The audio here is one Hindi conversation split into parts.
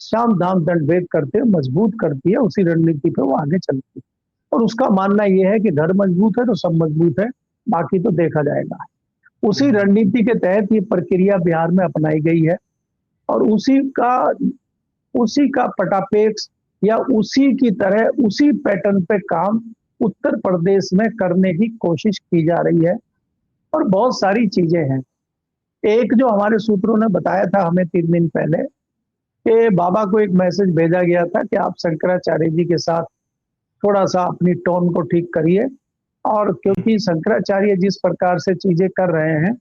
साम दाम दंड भेद करते हुए मजबूत करती है, उसी रणनीति पे वो आगे चलती है। और उसका मानना ये है कि घर मजबूत है तो सब मजबूत है, बाकी तो देखा जाएगा। उसी रणनीति के तहत ये प्रक्रिया बिहार में अपनाई गई है और उसी का पटापेक्ष या उसी की तरह उसी पैटर्न पे काम उत्तर प्रदेश में करने की कोशिश की जा रही है। और बहुत सारी चीजें हैं। एक जो हमारे सूत्रों ने बताया था हमें 3 दिन पहले कि बाबा को एक मैसेज भेजा गया था कि आप शंकराचार्य जी के साथ थोड़ा सा अपनी टोन को ठीक करिए, और क्योंकि शंकराचार्य जिस प्रकार से चीजें कर रहे हैं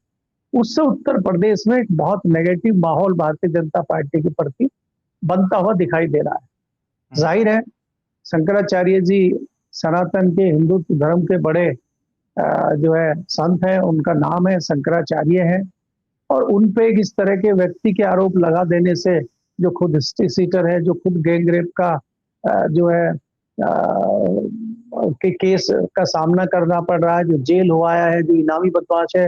उससे उत्तर प्रदेश में एक बहुत नेगेटिव माहौल भारतीय जनता पार्टी के प्रति बनता हुआ दिखाई दे रहा है। जाहिर है शंकराचार्य जी सनातन के हिंदू धर्म के बड़े जो है संत हैं, उनका नाम है शंकराचार्य है, और उन पे इस तरह के व्यक्ति के आरोप लगा देने से जो खुद हिस्ट्री सीटर है, जो खुद गैंगरेप का जो है के केस का सामना करना पड़ रहा है, जो जेल हो आया है, जो इनामी बदमाश है,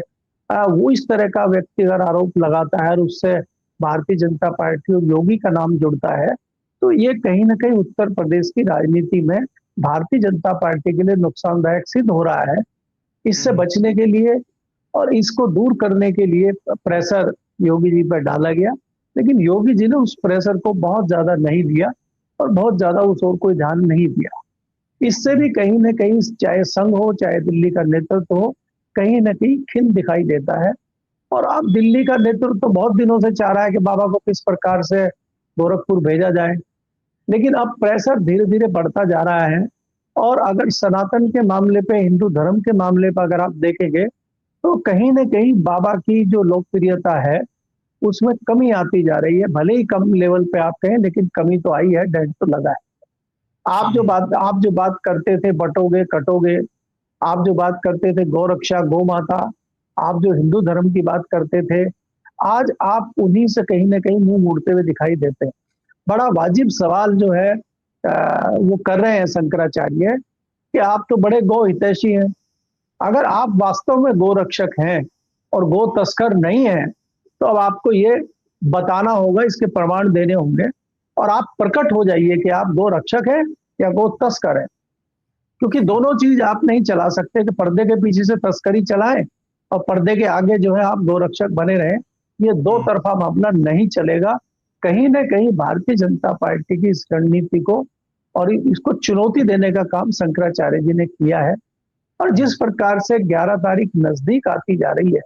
वो इस तरह का व्यक्ति अगर आरोप लगाता है और उससे भारतीय जनता पार्टी और योगी का नाम जुड़ता है, तो ये कहीं ना कहीं उत्तर प्रदेश की राजनीति में भारतीय जनता पार्टी के लिए नुकसानदायक सिद्ध हो रहा है। इससे बचने के लिए और इसको दूर करने के लिए प्रेशर योगी जी पर डाला गया, लेकिन योगी जी ने उस प्रेशर को बहुत ज्यादा नहीं दिया और बहुत ज्यादा उस ओर कोई ध्यान नहीं दिया। इससे भी कहीं ना कहीं चाहे संघ हो चाहे दिल्ली का नेतृत्व हो, कहीं ना कहीं खिन दिखाई देता है। और अब दिल्ली का नेतृत्व तो बहुत दिनों से चाह रहा है कि बाबा को किस प्रकार से गोरखपुर भेजा जाए, लेकिन अब प्रेशर धीरे धीरे बढ़ता जा रहा है। और अगर सनातन के मामले पे, हिंदू धर्म के मामले पर अगर आप देखेंगे तो कहीं ना कहीं बाबा की जो लोकप्रियता है उसमें कमी आती जा रही है। भले ही कम लेवल पे आप कहें, लेकिन कमी तो आई है, डेंट तो लगा है। आप जो बात करते थे बटोगे कटोगे, आप जो बात करते थे गौरक्षा गौ माता, आप जो हिंदू धर्म की बात करते थे, आज आप उन्हीं से कहीं ना कहीं मुंह मोड़ते हुए दिखाई देते हैं। बड़ा वाजिब सवाल जो है वो कर रहे हैं शंकराचार्य कि आप तो बड़े गौ हितैषी हैं। अगर आप वास्तव में गौ रक्षक हैं और गौ तस्कर नहीं हैं, तो अब आपको ये बताना होगा, इसके प्रमाण देने होंगे, और आप प्रकट हो जाइए कि आप गौ रक्षक हैं या गौ तस्कर हैं। क्योंकि दोनों चीज आप नहीं चला सकते कि पर्दे के पीछे से तस्करी चलाएं और पर्दे के आगे जो है आप गौ रक्षक बने रहें। ये दो तरफा मामला नहीं चलेगा। कहीं ना कहीं भारतीय जनता पार्टी की इस रणनीति को और इसको चुनौती देने का काम शंकराचार्य जी ने किया है। और जिस प्रकार से 11 तारीख नजदीक आती जा रही है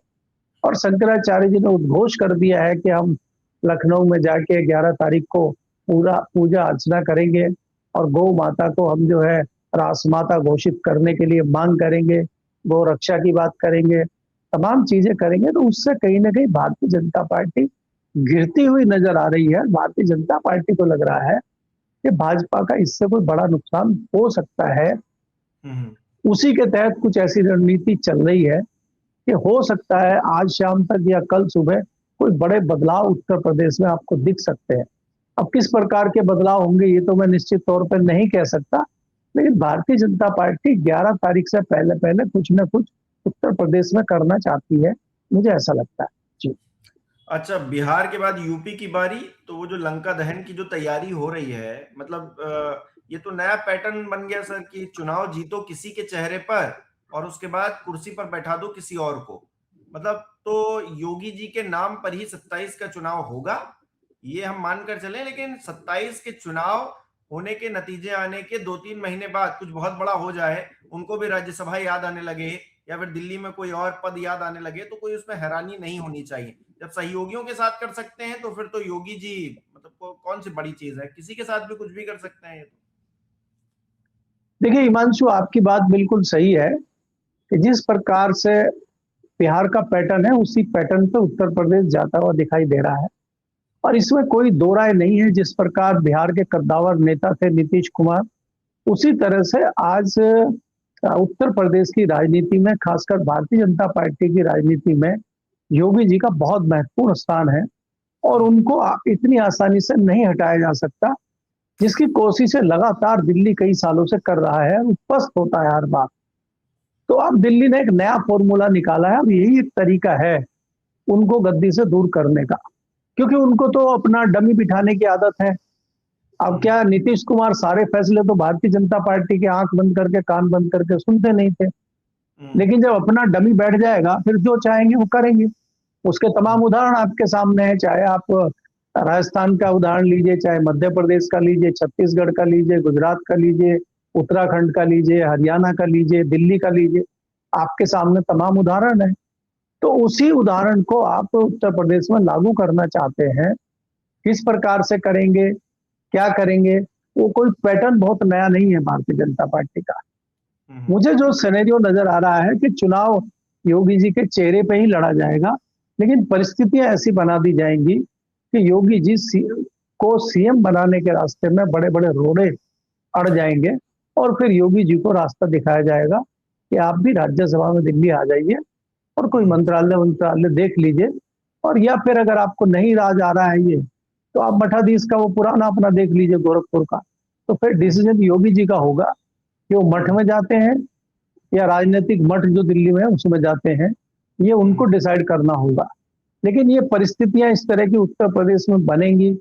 और शंकराचार्य जी ने उद्घोष कर दिया है कि हम लखनऊ में जाके 11 तारीख को पूरा पूजा अर्चना करेंगे और गौ माता को हम जो है रासमाता घोषित करने के लिए मांग करेंगे, गौ रक्षा की बात करेंगे, तमाम चीजें करेंगे, तो उससे कहीं ना कहीं भारतीय जनता पार्टी गिरती हुई नजर आ रही है। भारतीय जनता पार्टी को लग रहा है कि भाजपा का इससे कोई बड़ा नुकसान हो सकता है। उसी के तहत कुछ ऐसी रणनीति चल रही है कि हो सकता है आज शाम तक या कल सुबह कोई बड़े बदलाव उत्तर प्रदेश में आपको दिख सकते हैं। अब किस प्रकार के बदलाव होंगे ये तो मैं निश्चित तौर पर नहीं कह सकता, लेकिन भारतीय जनता पार्टी 11 तारीख से पहले पहले कुछ न कुछ उत्तर प्रदेश में करना चाहती है, मुझे ऐसा लगता है जी। अच्छा, बिहार के बाद यूपी की बारी, तो वो जो लंका दहन की जो तैयारी हो रही है, मतलब ये तो नया पैटर्न बन गया सर कि चुनाव जीतो किसी के चेहरे पर और उसके बाद कुर्सी पर बैठा दो किसी और को। मतलब तो योगी जी के नाम पर ही 27 का चुनाव होगा, ये हम मानकर चले, लेकिन 27 के चुनाव होने के नतीजे आने के 2-3 महीने बाद कुछ बहुत बड़ा हो जाए, उनको भी राज्यसभा याद आने लगे या फिर दिल्ली में कोई और पद याद आने लगे, तो कोई उसमें हैरानी नहीं होनी चाहिए। जब सहयोगियों के साथ कर सकते हैं तो फिर तो योगी जी मतलब कौन सी बड़ी चीज है, किसी के साथ भी कुछ भी कर सकते हैं। देखिए हिमांशु, आपकी बात बिल्कुल सही है कि जिस प्रकार से बिहार का पैटर्न है उसी पैटर्न पे उत्तर प्रदेश जाता हुआ दिखाई दे रहा है, और इसमें कोई दो राय नहीं है। जिस प्रकार बिहार के कद्दावर नेता थे नीतीश कुमार, उसी तरह से आज उत्तर प्रदेश की राजनीति में, खासकर भारतीय जनता पार्टी की राजनीति में योगी जी का बहुत महत्वपूर्ण स्थान है और उनको इतनी आसानी से नहीं हटाया जा सकता, जिसकी कोशिशें लगातार दिल्ली कई सालों से कर रहा है, उपस्थित होता है हर बार। तो अब दिल्ली ने एक नया फॉर्मूला निकाला है, अब यही एक तरीका है उनको गद्दी से दूर करने का, क्योंकि उनको तो अपना डमी बिठाने की आदत है। अब क्या नीतीश कुमार सारे फैसले तो भारतीय जनता पार्टी के आंख बंद करके कान बंद करके सुनते नहीं थे, लेकिन जब अपना डमी बैठ जाएगा फिर जो चाहेंगे वो करेंगे। उसके तमाम उदाहरण आपके सामने हैं, चाहे आप राजस्थान का उदाहरण लीजिए, चाहे मध्य प्रदेश का लीजिए, छत्तीसगढ़ का लीजिए, गुजरात का लीजिए, उत्तराखंड का लीजिए, हरियाणा का लीजिए, दिल्ली का लीजिए, आपके सामने तमाम उदाहरण है। तो उसी उदाहरण को आप उत्तर प्रदेश में लागू करना चाहते हैं, किस प्रकार से करेंगे, क्या करेंगे, वो कोई पैटर्न बहुत नया नहीं है भारतीय जनता पार्टी का। मुझे जो सिनेरियो नजर आ रहा है कि चुनाव योगी जी के चेहरे पे ही लड़ा जाएगा, लेकिन परिस्थितियां ऐसी बना दी जाएंगी कि योगी जी को सीएम बनाने के रास्ते में बड़े बड़े रोड़े अड़ जाएंगे और फिर योगी जी को रास्ता दिखाया जाएगा कि आप भी राज्यसभा में दिल्ली आ जाइए और कोई मंत्रालय देख लीजिए, और या फिर अगर आपको नहीं राज आ रहा है ये, तो आप मठाधीश का वो पुराना अपना देख लीजिए गोरखपुर का। तो फिर डिसीजन योगी जी का होगा कि वो मठ में जाते हैं या राजनीतिक मठ जो दिल्ली में है उसमें जाते हैं, ये उनको डिसाइड करना होगा। लेकिन ये परिस्थितियां इस तरह की उत्तर प्रदेश में बनेंगी,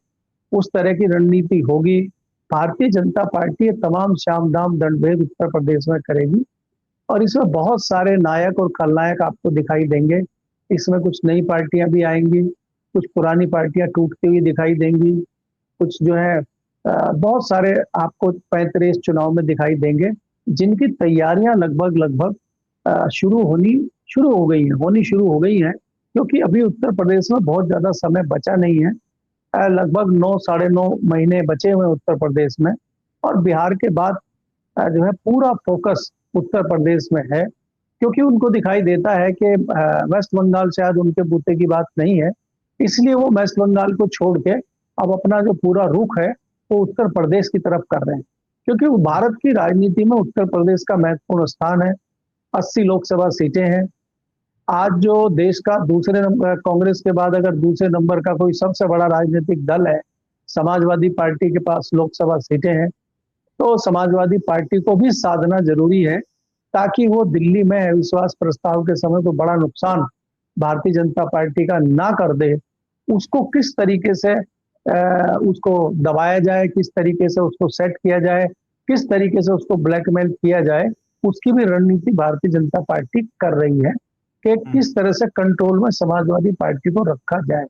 उस तरह की रणनीति होगी। भारतीय जनता पार्टी तमाम शाम दाम दंडभेद उत्तर प्रदेश में करेगी और इसमें बहुत सारे नायक और खलनायक आपको दिखाई देंगे। इसमें कुछ नई पार्टियां भी आएंगी, कुछ पुरानी पार्टियां टूटती हुई दिखाई देंगी, कुछ जो है बहुत सारे आपको 35 चुनाव में दिखाई देंगे जिनकी तैयारियां लगभग शुरू हो गई हैं, क्योंकि अभी उत्तर प्रदेश में बहुत ज्यादा समय बचा नहीं है। लगभग 9-9.5 महीने बचे हुए उत्तर प्रदेश में, और बिहार के बाद जो है पूरा फोकस उत्तर प्रदेश में है, क्योंकि उनको दिखाई देता है कि वेस्ट बंगाल शायद उनके बूते की बात नहीं है, इसलिए वो वेस्ट बंगाल को छोड़ के अब अपना जो पूरा रुख है वो उत्तर प्रदेश की तरफ कर रहे हैं, क्योंकि भारत की राजनीति में उत्तर प्रदेश का महत्वपूर्ण स्थान है। 80 लोकसभा सीटें हैं। आज जो देश का दूसरे नंबर, कांग्रेस के बाद अगर दूसरे नंबर का कोई सबसे बड़ा राजनीतिक दल है, समाजवादी पार्टी के पास लोकसभा सीटें हैं, तो समाजवादी पार्टी को भी साधना जरूरी है ताकि वो दिल्ली में अविश्वास प्रस्ताव के समय तो बड़ा नुकसान भारतीय जनता पार्टी का ना कर दे। उसको किस तरीके से उसको दबाया जाए, किस तरीके से उसको सेट किया जाए, किस तरीके से उसको ब्लैकमेल किया जाए, उसकी भी रणनीति भारतीय जनता पार्टी कर रही है कि किस तरह से कंट्रोल में समाजवादी पार्टी को रखा जाए।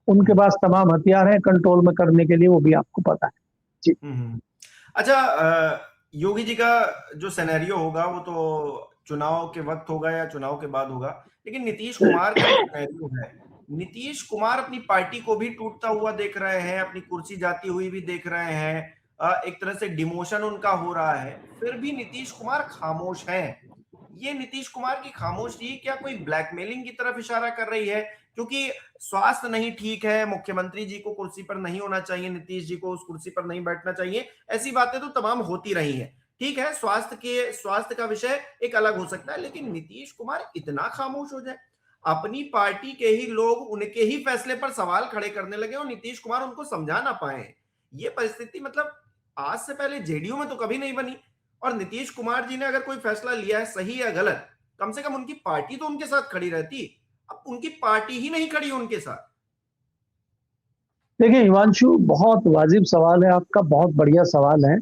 उनके पास तमाम हथियार हैं कंट्रोल में करने के लिए, वो भी आपको पता है जी। अच्छा, योगी जी का जो सिनेरियो होगा वो तो चुनाव के वक्त होगा या चुनाव के बाद होगा, लेकिन नीतीश कुमार का जो सिनेरियो है, नीतीश कुमार अपनी पार्टी को भी टूटता हुआ देख रहे हैं, अपनी कुर्सी जाती हुई भी देख रहे हैं, एक तरह से डिमोशन उनका हो रहा है, फिर भी नीतीश कुमार खामोश हैं। ये नीतीश कुमार की खामोशी क्या कोई ब्लैकमेलिंग की तरफ इशारा कर रही है? क्योंकि स्वास्थ्य नहीं ठीक है, मुख्यमंत्री जी को कुर्सी पर नहीं होना चाहिए, नीतीश जी को उस कुर्सी पर नहीं बैठना चाहिए, ऐसी बातें तो तमाम होती रही हैं। ठीक है, स्वास्थ्य का विषय एक अलग हो सकता है, लेकिन नीतीश कुमार इतना खामोश हो जाए, अपनी पार्टी के ही लोग उनके ही फैसले पर सवाल खड़े करने लगे और नीतीश कुमार उनको समझा ना पाए। ये परिस्थिति मतलब आज से पहले जेडीयू में तो कभी नहीं बनी, और नीतीश कुमार जी ने अगर कोई फैसला लिया है सही या गलत, कम से कम उनकी पार्टी तो उनके साथ खड़ी रहती। अब उनकी पार्टी ही नहीं खड़ी उनके साथ। देखिए हिमांशु, बहुत वाजिब सवाल है आपका, बहुत बढ़िया सवाल है,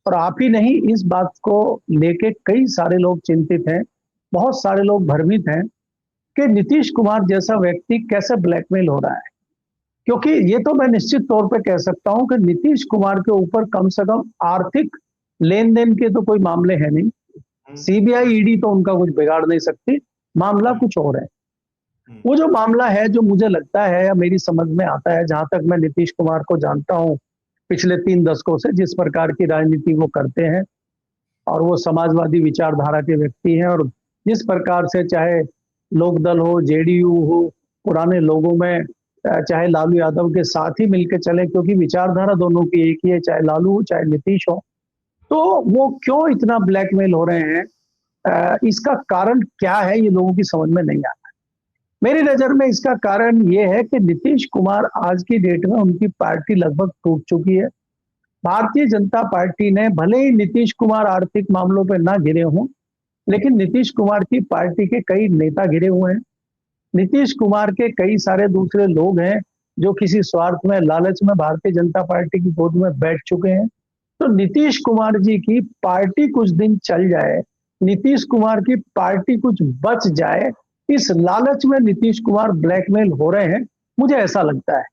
और आप ही नहीं, इस बात को लेके कई सारे लोग चिंतित हैं, बहुत सारे लोग भ्रमित हैं कि नीतीश कुमार जैसा व्यक्ति कैसे ब्लैकमेल हो रहा है। क्योंकि ये तो मैं निश्चित तौर पे कह सकता हूं कि नीतीश कुमार के ऊपर कम से कम आर्थिक लेन देन के तो कोई मामले हैं नहीं, सीबीआई ईडी तो उनका कुछ बिगाड़ नहीं सकती, मामला कुछ और है। वो जो मामला है, जो मुझे लगता है या मेरी समझ में आता है, जहां तक मैं नीतीश कुमार को जानता हूं पिछले 3 दशकों से, जिस प्रकार की राजनीति वो करते हैं और वो समाजवादी विचारधारा के व्यक्ति हैं, और जिस प्रकार से चाहे लोकदल हो, जेडीयू हो, पुराने लोगों में चाहे लालू यादव के साथ ही मिलकर चले, क्योंकि विचारधारा दोनों की एक ही है, चाहे लालू हो चाहे नीतीश हो, तो वो क्यों इतना ब्लैकमेल हो रहे हैं, इसका कारण क्या है, ये लोगों की समझ में नहीं आता। मेरी नजर में इसका कारण ये है कि नीतीश कुमार आज की डेट में उनकी पार्टी लगभग टूट चुकी है। भारतीय जनता पार्टी ने, भले ही नीतीश कुमार आर्थिक मामलों पर ना घिरे हों, लेकिन नीतीश कुमार की पार्टी के कई नेता घिरे हुए हैं। नीतीश कुमार के कई सारे दूसरे लोग हैं जो किसी स्वार्थ में, लालच में भारतीय जनता पार्टी की गोद में बैठ चुके हैं। तो नीतीश कुमार जी की पार्टी कुछ दिन चल जाए, नीतीश कुमार की पार्टी कुछ बच जाए, इस लालच में नीतीश कुमार ब्लैकमेल हो रहे हैं, मुझे ऐसा लगता है।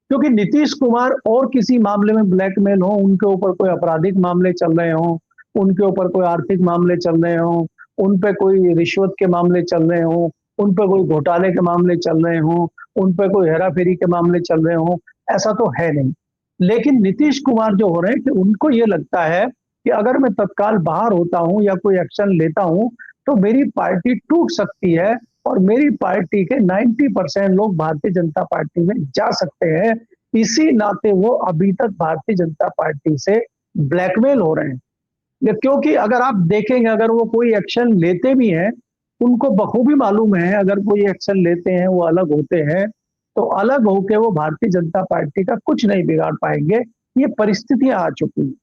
क्योंकि नीतीश कुमार और किसी मामले में ब्लैकमेल हो, उनके ऊपर कोई आपराधिक मामले चल रहे हो, उनके ऊपर कोई आर्थिक मामले चल रहे हो, उन पे कोई रिश्वत के मामले चल रहे हो, उन पे कोई घोटाले के मामले चल रहे हो, उन पे कोई हेराफेरी के मामले चल रहे हो, ऐसा तो है नहीं। लेकिन नीतीश कुमार जो हो रहे हैं कि उनको ये लगता है कि अगर मैं तत्काल बाहर होता हूं या कोई एक्शन लेता हूं तो मेरी पार्टी टूट सकती है और मेरी पार्टी के 90% लोग भारतीय जनता पार्टी में जा सकते हैं। इसी नाते वो अभी तक भारतीय जनता पार्टी से ब्लैकमेल हो रहे हैं। क्योंकि अगर आप देखेंगे, अगर वो कोई एक्शन लेते भी हैं, उनको बखूबी मालूम है अगर कोई एक्शन लेते हैं वो अलग होते हैं, तो अलग होके वो भारतीय जनता पार्टी का कुछ नहीं बिगाड़ पाएंगे। ये परिस्थितियां आ चुकी हैं।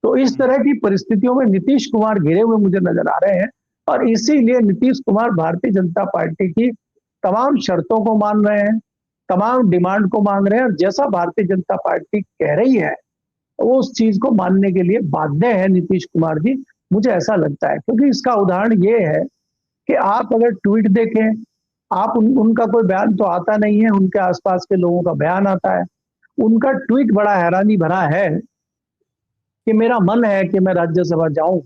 तो इस तरह की परिस्थितियों में नीतीश कुमार घिरे हुए मुझे नजर आ रहे हैं और इसीलिए नीतीश कुमार भारतीय जनता पार्टी की तमाम शर्तों को मान रहे हैं, तमाम डिमांड को मान रहे हैं, और जैसा भारतीय जनता पार्टी कह रही है वो उस चीज को मानने के लिए बाध्य है नीतीश कुमार जी, मुझे ऐसा लगता है। क्योंकि इसका उदाहरण ये है कि आप अगर ट्वीट देखें, आप उनका कोई बयान तो आता नहीं है, उनके आसपास के लोगों का बयान आता है। उनका ट्वीट बड़ा हैरानी भरा है कि मेरा मन है कि मैं राज्यसभा जाऊं,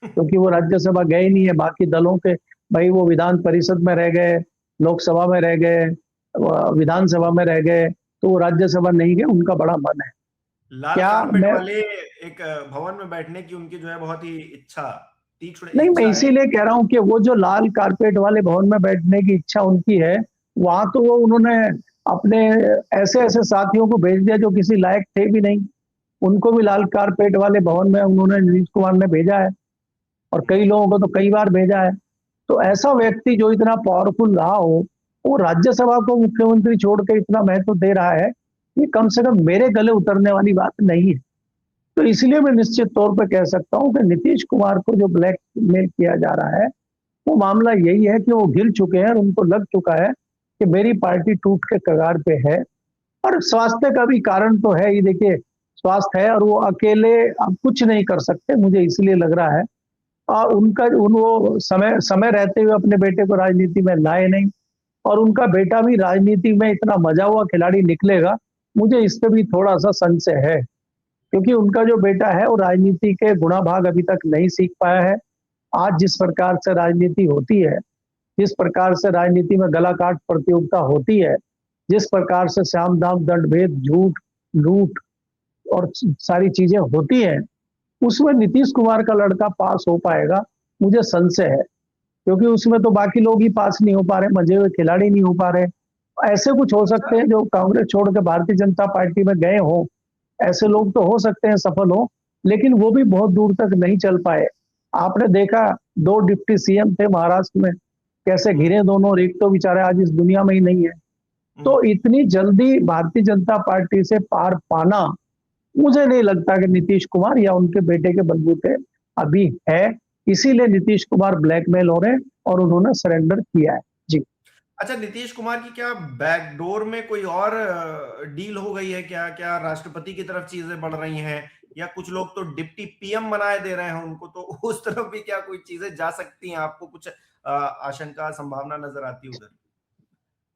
क्योंकि वो राज्यसभा गए नहीं है। बाकी दलों के भाई वो विधान परिषद में रह गए, लोकसभा में रह गए, विधानसभा में रह गए, तो वो राज्यसभा नहीं गए, उनका बड़ा मन है। लाल क्या कार्पेट मैं वाले एक भवन में बैठने की उनकी जो है बहुत ही इच्छा, तीक्ष्ण नहीं, मैं इच्छा है। इसीलिए कह रहा हूं कि वो जो लाल कारपेट वाले भवन में बैठने की इच्छा उनकी है, वहां तो वो उन्होंने अपने ऐसे ऐसे साथियों को भेज दिया जो किसी लायक थे भी नहीं, उनको भी लाल कारपेट वाले भवन में उन्होंने नीतीश कुमार ने भेजा है, और कई लोगों को तो कई बार भेजा है। तो ऐसा व्यक्ति जो इतना पावरफुल रहा हो, वो राज्यसभा को मुख्यमंत्री छोड़ के इतना महत्व दे रहा है, ये कम से कम मेरे गले उतरने वाली बात नहीं है। तो इसलिए मैं निश्चित तौर पर कह सकता हूं कि नीतीश कुमार को जो ब्लैकमेल किया जा रहा है, वो मामला यही है कि वो गिर चुके हैं और उनको लग चुका है कि मेरी पार्टी टूट के कगार पे है। और स्वास्थ्य का भी कारण तो है ही, देखिए स्वास्थ्य है और वो अकेले अब कुछ नहीं कर सकते, मुझे इसलिए लग रहा है। और वो समय समय रहते हुए अपने बेटे को राजनीति में लाए नहीं, और उनका बेटा भी राजनीति में इतना मजा हुआ खिलाड़ी निकलेगा, मुझे इस पे भी थोड़ा सा संशय है। क्योंकि उनका जो बेटा है वो राजनीति के गुणा भाग अभी तक नहीं सीख पाया है। आज जिस प्रकार से राजनीति होती है, जिस प्रकार से राजनीति में गला काट प्रतियोगिता होती है, जिस प्रकार से साम दाम दंड भेद झूठ लूट और सारी चीजें होती हैं, उसमें नीतीश कुमार का लड़का पास हो पाएगा, मुझे संशय है। क्योंकि उसमें तो बाकी लोग ही पास नहीं हो पा रहे, मजे हुए खिलाड़ी नहीं हो पा रहे। ऐसे कुछ हो सकते हैं जो कांग्रेस छोड़ के भारतीय जनता पार्टी में गए हों, ऐसे लोग तो हो सकते हैं सफल हो, लेकिन वो भी बहुत दूर तक नहीं चल पाए। आपने देखा 2 डिप्टी सीएम थे महाराष्ट्र में, कैसे घिरे दोनों, एक तो बेचारे आज इस दुनिया में ही नहीं है। तो इतनी जल्दी भारतीय जनता पार्टी से पार पाना मुझे नहीं लगता कि नीतीश कुमार या उनके बेटे के बलबूते अभी है। इसीलिए नीतीश कुमार ब्लैकमेल हो रहे हैं और उन्होंने सरेंडर किया है। जी। अच्छा, नीतीश कुमार की क्या बैकडोर में कोई और डील हो गई है क्या? क्या राष्ट्रपति की तरफ चीजें बढ़ रही हैं, या कुछ लोग तो डिप्टी पीएम बनाए दे रहे हैं उनको, तो उस तरफ भी क्या कोई चीजें जा सकती हैं? आपको कुछ आशंका, संभावना नजर आती है उधर?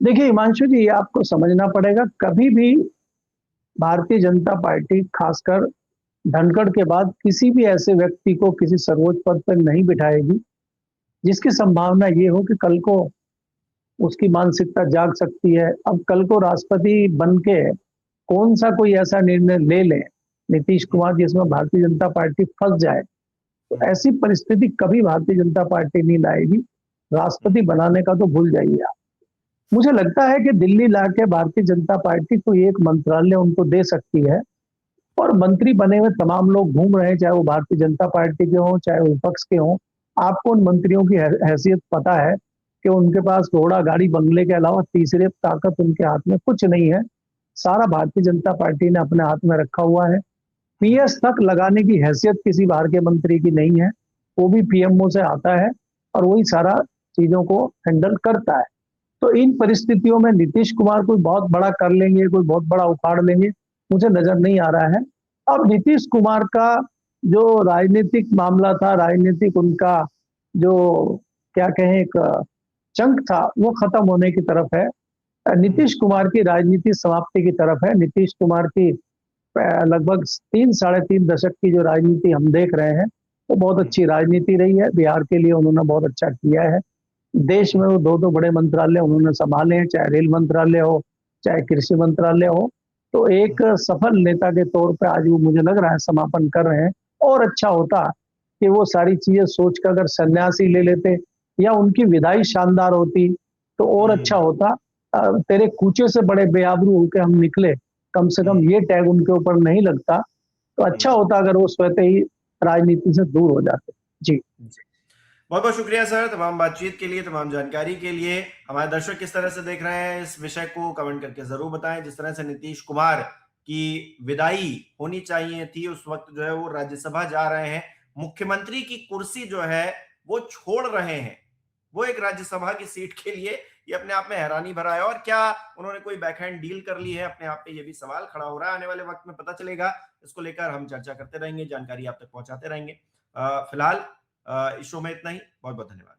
देखिए हिमांशु जी, आपको समझना पड़ेगा, कभी भी भारतीय जनता पार्टी खासकर धनखड़ के बाद किसी भी ऐसे व्यक्ति को किसी सर्वोच्च पद पर नहीं बिठाएगी जिसकी संभावना ये हो कि कल को उसकी मानसिकता जाग सकती है। अब कल को राष्ट्रपति बन के कौन सा कोई ऐसा निर्णय ले ले नीतीश कुमार जिसमें भारतीय जनता पार्टी फंस जाए, तो ऐसी परिस्थिति कभी भारतीय जनता पार्टी नहीं लाएगी। राष्ट्रपति बनाने का तो भूल जाइए आप। मुझे लगता है कि दिल्ली लाके भारतीय जनता पार्टी को एक मंत्रालय उनको दे सकती है, और मंत्री बने हुए तमाम लोग घूम रहे हैं, चाहे वो भारतीय जनता पार्टी के हों चाहे वो विपक्ष के हों। आपको उन मंत्रियों की हैसियत पता है कि उनके पास घोड़ा गाड़ी बंगले के अलावा तीसरे ताकत उनके हाथ में कुछ नहीं है। सारा भारतीय जनता पार्टी ने अपने हाथ में रखा हुआ है। पीएस तक लगाने की हैसियत किसी बाहर के मंत्री की नहीं है, वो भी पीएमओ से आता है और वही सारा चीजों को हैंडल करता है। तो इन परिस्थितियों में नीतीश कुमार कोई बहुत बड़ा कर लेंगे, कोई बहुत बड़ा उखाड़ लेंगे, मुझे नजर नहीं आ रहा है। अब नीतीश कुमार का जो राजनीतिक मामला था, राजनीतिक उनका जो क्या कहें एक चंक था, वो खत्म होने की तरफ है। नीतीश कुमार की राजनीति समाप्ति की तरफ है। नीतीश कुमार की लगभग 3 साढ़े 3 दशक की जो राजनीति हम देख रहे हैं, वो बहुत अच्छी राजनीति रही है। बिहार के लिए उन्होंने बहुत अच्छा किया है। देश में वो दो दो बड़े मंत्रालय उन्होंने संभाले हैं, चाहे रेल मंत्रालय हो, चाहे कृषि मंत्रालय हो। तो एक सफल नेता के तौर पे आज वो मुझे लग रहा है समापन कर रहे हैं। और अच्छा होता कि वो सारी चीजें सोच कर अगर सन्यासी ले लेते या उनकी विदाई शानदार होती तो और अच्छा होता। तेरे कूचे से बड़े बेआबरू होकर हम निकले, कम से कम ये टैग उनके ऊपर नहीं लगता। तो अच्छा होता अगर वो स्वतः ही राजनीति से दूर हो जाते। जी, बहुत बहुत शुक्रिया सर, तमाम बातचीत के लिए, तमाम जानकारी के लिए। हमारे दर्शक किस तरह से देख रहे हैं इस विषय को कमेंट करके जरूर बताएं। जिस तरह से नीतीश कुमार की विदाई होनी चाहिए थी, उस वक्त जो है वो राज्यसभा जा रहे हैं, मुख्यमंत्री की कुर्सी जो है वो छोड़ रहे हैं, वो एक राज्यसभा की सीट के लिए, ये अपने आप में हैरानी भरा है। और क्या उन्होंने कोई बैकहैंड डील कर ली है अपने आप पे, ये भी सवाल खड़ा हो रहा है। आने वाले वक्त में पता चलेगा। इसको लेकर हम चर्चा करते रहेंगे, जानकारी आप तक पहुंचाते रहेंगे। फिलहाल इस शो में इतना ही। बहुत बहुत धन्यवाद।